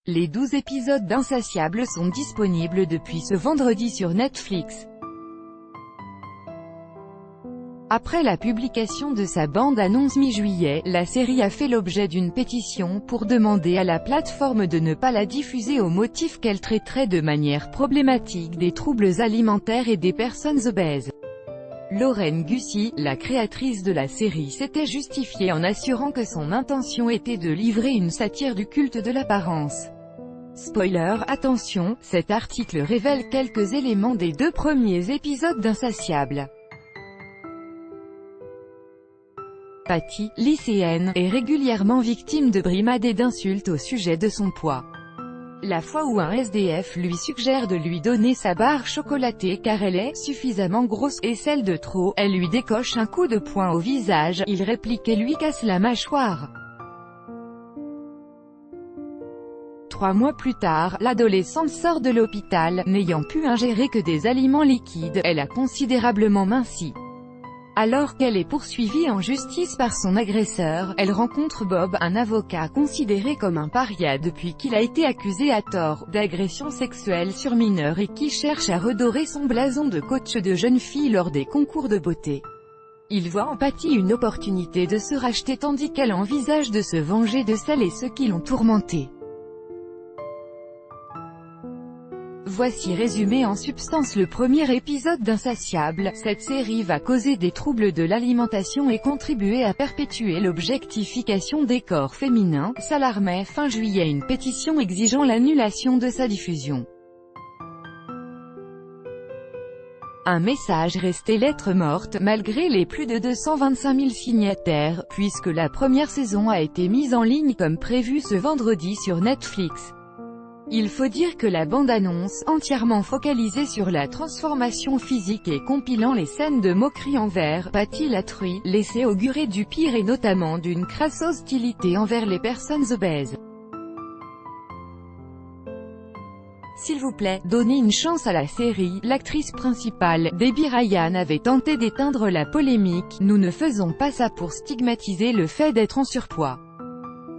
Les 12 épisodes d'Insatiable sont disponibles depuis ce vendredi sur Netflix. Après la publication de sa bande-annonce mi-juillet, la série a fait l'objet d'une pétition pour demander à la plateforme de ne pas la diffuser au motif qu'elle traiterait de manière problématique des troubles alimentaires et des personnes obèses. Lauren Gusci, la créatrice de la série, s'était justifiée en assurant que son intention était de livrer une satire du culte de l'apparence. Spoiler, attention, cet article révèle quelques éléments des 2 premiers épisodes d'Insatiable. Patty, lycéenne, est régulièrement victime de brimades et d'insultes au sujet de son poids. La fois où un SDF lui suggère de lui donner sa barre chocolatée car elle est suffisamment grosse, et celle de trop, elle lui décoche un coup de poing au visage, il réplique et lui casse la mâchoire. 3 mois plus tard, l'adolescente sort de l'hôpital, n'ayant pu ingérer que des aliments liquides, elle a considérablement minci. Alors qu'elle est poursuivie en justice par son agresseur, elle rencontre Bob, un avocat considéré comme un paria depuis qu'il a été accusé à tort d'agression sexuelle sur mineur et qui cherche à redorer son blason de coach de jeunes filles lors des concours de beauté. Il voit en Patty une opportunité de se racheter tandis qu'elle envisage de se venger de celles et ceux qui l'ont tourmentée. Voici résumé en substance le premier épisode d'Insatiable. Cette série va causer des troubles de l'alimentation et contribuer à perpétuer l'objectification des corps féminins, s'alarmait fin juillet une pétition exigeant l'annulation de sa diffusion. Un message resté lettre morte, malgré les plus de 225 000 signataires, puisque la première saison a été mise en ligne comme prévu ce vendredi sur Netflix. Il faut dire que la bande-annonce, entièrement focalisée sur la transformation physique et compilant les scènes de moquerie envers Patty la truie, laissait augurer du pire et notamment d'une crasse hostilité envers les personnes obèses. S'il vous plaît, donnez une chance à la série. L'actrice principale, Debbie Ryan, avait tenté d'éteindre la polémique. Nous ne faisons pas ça pour stigmatiser le fait d'être en surpoids.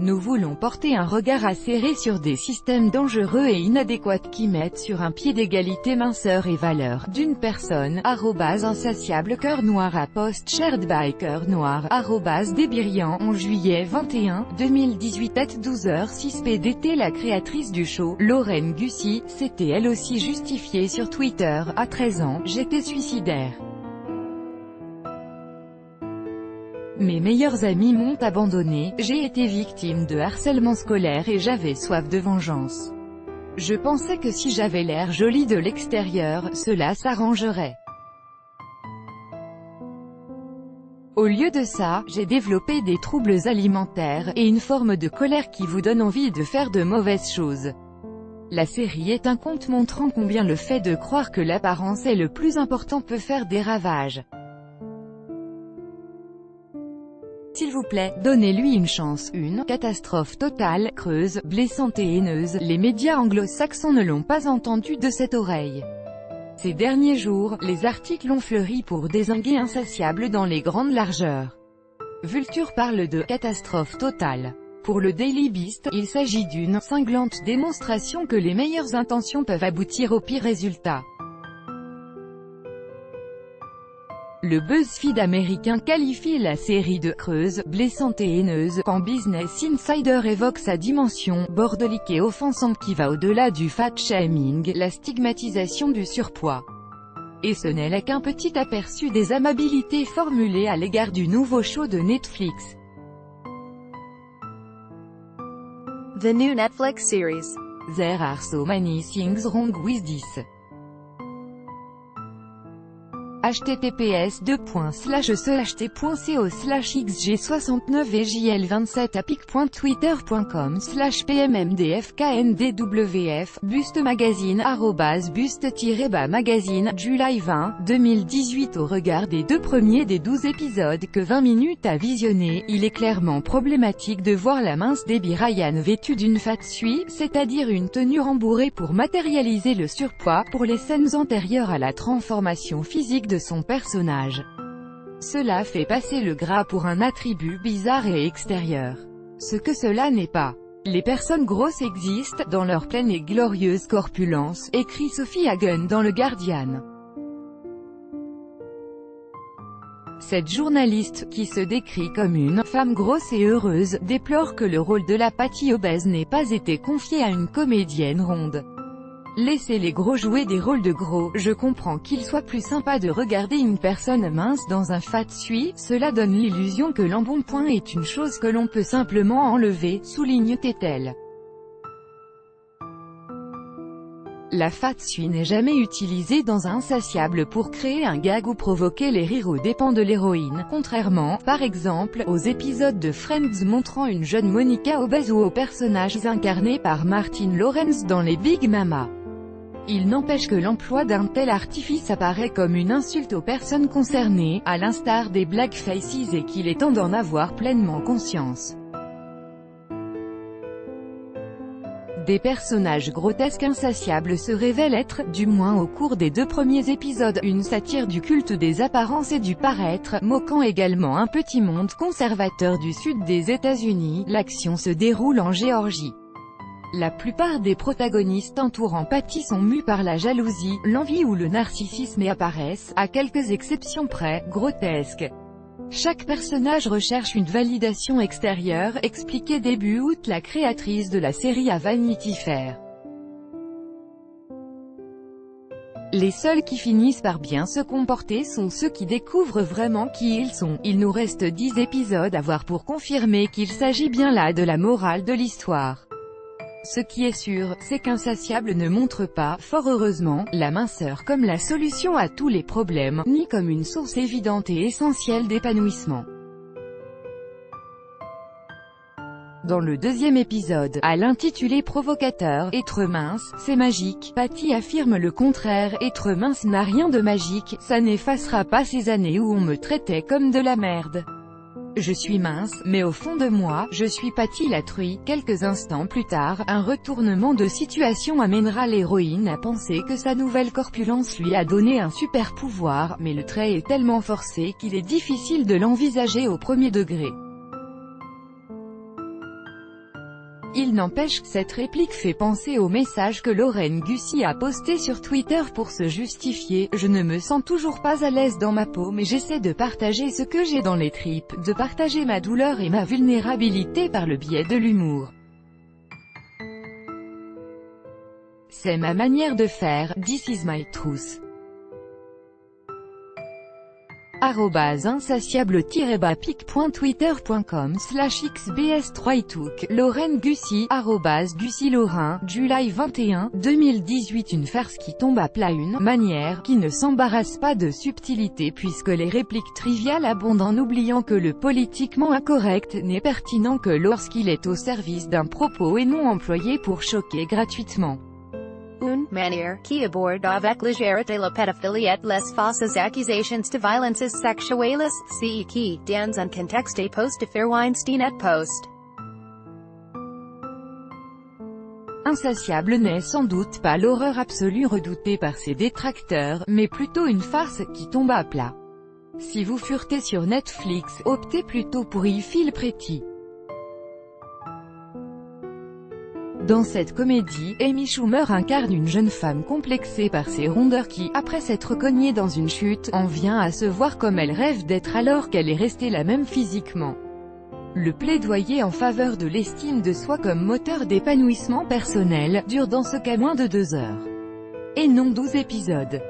Nous voulons porter un regard acéré sur des systèmes dangereux et inadéquats qui mettent sur un pied d'égalité minceur et valeur d'une personne. @insatiable cœur noir à post shared by cœur noir. @debirian en juillet 21, 2018 at 12h06 PDT. La créatrice du show, Lauren Gusci, s'était elle aussi justifiée sur Twitter. À 13 ans, j'étais suicidaire. Mes meilleurs amis m'ont abandonné, j'ai été victime de harcèlement scolaire et j'avais soif de vengeance. Je pensais que si j'avais l'air jolie de l'extérieur, cela s'arrangerait. Au lieu de ça, j'ai développé des troubles alimentaires, et une forme de colère qui vous donne envie de faire de mauvaises choses. La série est un conte montrant combien le fait de croire que l'apparence est le plus important peut faire des ravages. S'il vous plaît, donnez-lui une chance. Une catastrophe totale, creuse, blessante et haineuse, les médias anglo-saxons ne l'ont pas entendu de cette oreille. Ces derniers jours, les articles ont fleuri pour dézinguer Insatiable dans les grandes largeurs. Vulture parle de « catastrophe totale ». Pour le Daily Beast, il s'agit d'une « cinglante démonstration que les meilleures intentions peuvent aboutir aux pires résultats ». Le BuzzFeed américain qualifie la série de « creuse, blessante et haineuse » quand Business Insider évoque sa dimension « bordélique et offensante qui va au-delà du fat-shaming, la stigmatisation du surpoids ». Et ce n'est là qu'un petit aperçu des amabilités formulées à l'égard du nouveau show de Netflix. The new Netflix series. There are so many things wrong with this. https://xg69vjl27apic.twitter.com/pmmdfkndwf Buste Magazine @buste-magazine July 20, 2018. Au regard des 2 premiers des 12 épisodes que 20 minutes à visionner, il est clairement problématique de voir la mince Debbie Ryan vêtue d'une fat suit, c'est-à-dire une tenue rembourrée pour matérialiser le surpoids, pour les scènes antérieures à la transformation physique de son personnage. Cela fait passer le gras pour un attribut bizarre et extérieur. Ce que cela n'est pas. Les personnes grosses existent, dans leur pleine et glorieuse corpulence, écrit Sophie Hagen dans Le Guardian. Cette journaliste, qui se décrit comme une « femme grosse et heureuse », déplore que le rôle de la Patty obèse n'ait pas été confié à une comédienne ronde. Laissez les gros jouer des rôles de gros, je comprends qu'il soit plus sympa de regarder une personne mince dans un fat suit, cela donne l'illusion que l'embonpoint est une chose que l'on peut simplement enlever, souligne-t-elle. La fat suit n'est jamais utilisée dans un insatiable pour créer un gag ou provoquer les rires aux dépens de l'héroïne, contrairement, par exemple, aux épisodes de Friends montrant une jeune Monica obèse ou aux personnages incarnés par Martin Lawrence dans les Big Mama. Il n'empêche que l'emploi d'un tel artifice apparaît comme une insulte aux personnes concernées, à l'instar des blackfaces, et qu'il est temps d'en avoir pleinement conscience. Des personnages grotesques insatiables se révèlent être, du moins au cours des 2 premiers épisodes, une satire du culte des apparences et du paraître, moquant également un petit monde conservateur du sud des États-Unis. L'action se déroule en Géorgie. La plupart des protagonistes entourant Patty sont mus par la jalousie, l'envie ou le narcissisme et apparaissent, à quelques exceptions près, grotesques. Chaque personnage recherche une validation extérieure, expliquait début août la créatrice de la série à Vanity Fair. Les seuls qui finissent par bien se comporter sont ceux qui découvrent vraiment qui ils sont. Il nous reste 10 épisodes à voir pour confirmer qu'il s'agit bien là de la morale de l'histoire. Ce qui est sûr, c'est qu'Insatiable ne montre pas, fort heureusement, la minceur comme la solution à tous les problèmes, ni comme une source évidente et essentielle d'épanouissement. Dans le 2e épisode, à l'intitulé provocateur, être mince, c'est magique, Patty affirme le contraire, être mince n'a rien de magique, ça n'effacera pas ces années où on me traitait comme de la merde. Je suis mince, mais au fond de moi, je suis Patty la truie. Quelques instants plus tard, un retournement de situation amènera l'héroïne à penser que sa nouvelle corpulence lui a donné un super pouvoir, mais le trait est tellement forcé qu'il est difficile de l'envisager au premier degré. Il n'empêche, cette réplique fait penser au message que Lauren Gussie a posté sur Twitter pour se justifier. Je ne me sens toujours pas à l'aise dans ma peau, mais j'essaie de partager ce que j'ai dans les tripes, de partager ma douleur et ma vulnérabilité par le biais de l'humour. C'est ma manière de faire, this is my truth. @insatiable-pic.twitter.com/xbs3itook, Lauren Gussie, @GussieLaurin, July 21, 2018. Une farce qui tombe à plat, une manière qui ne s'embarrasse pas de subtilité puisque les répliques triviales abondent en oubliant que le politiquement incorrect n'est pertinent que lorsqu'il est au service d'un propos et non employé pour choquer gratuitement. Une manière qui aborde avec légèreté la pédophilie et les fausses accusations de violences sexuelles, ce qui, dans un contexte post-affaire Weinstein et post. Insatiable n'est sans doute pas l'horreur absolue redoutée par ses détracteurs, mais plutôt une farce qui tombe à plat. Si vous furetez sur Netflix, optez plutôt pour I Feel Pretty. Dans cette comédie, Amy Schumer incarne une jeune femme complexée par ses rondeurs qui, après s'être cognée dans une chute, en vient à se voir comme elle rêve d'être alors qu'elle est restée la même physiquement. Le plaidoyer en faveur de l'estime de soi comme moteur d'épanouissement personnel dure dans ce cas moins de 2 heures. Et non 12 épisodes.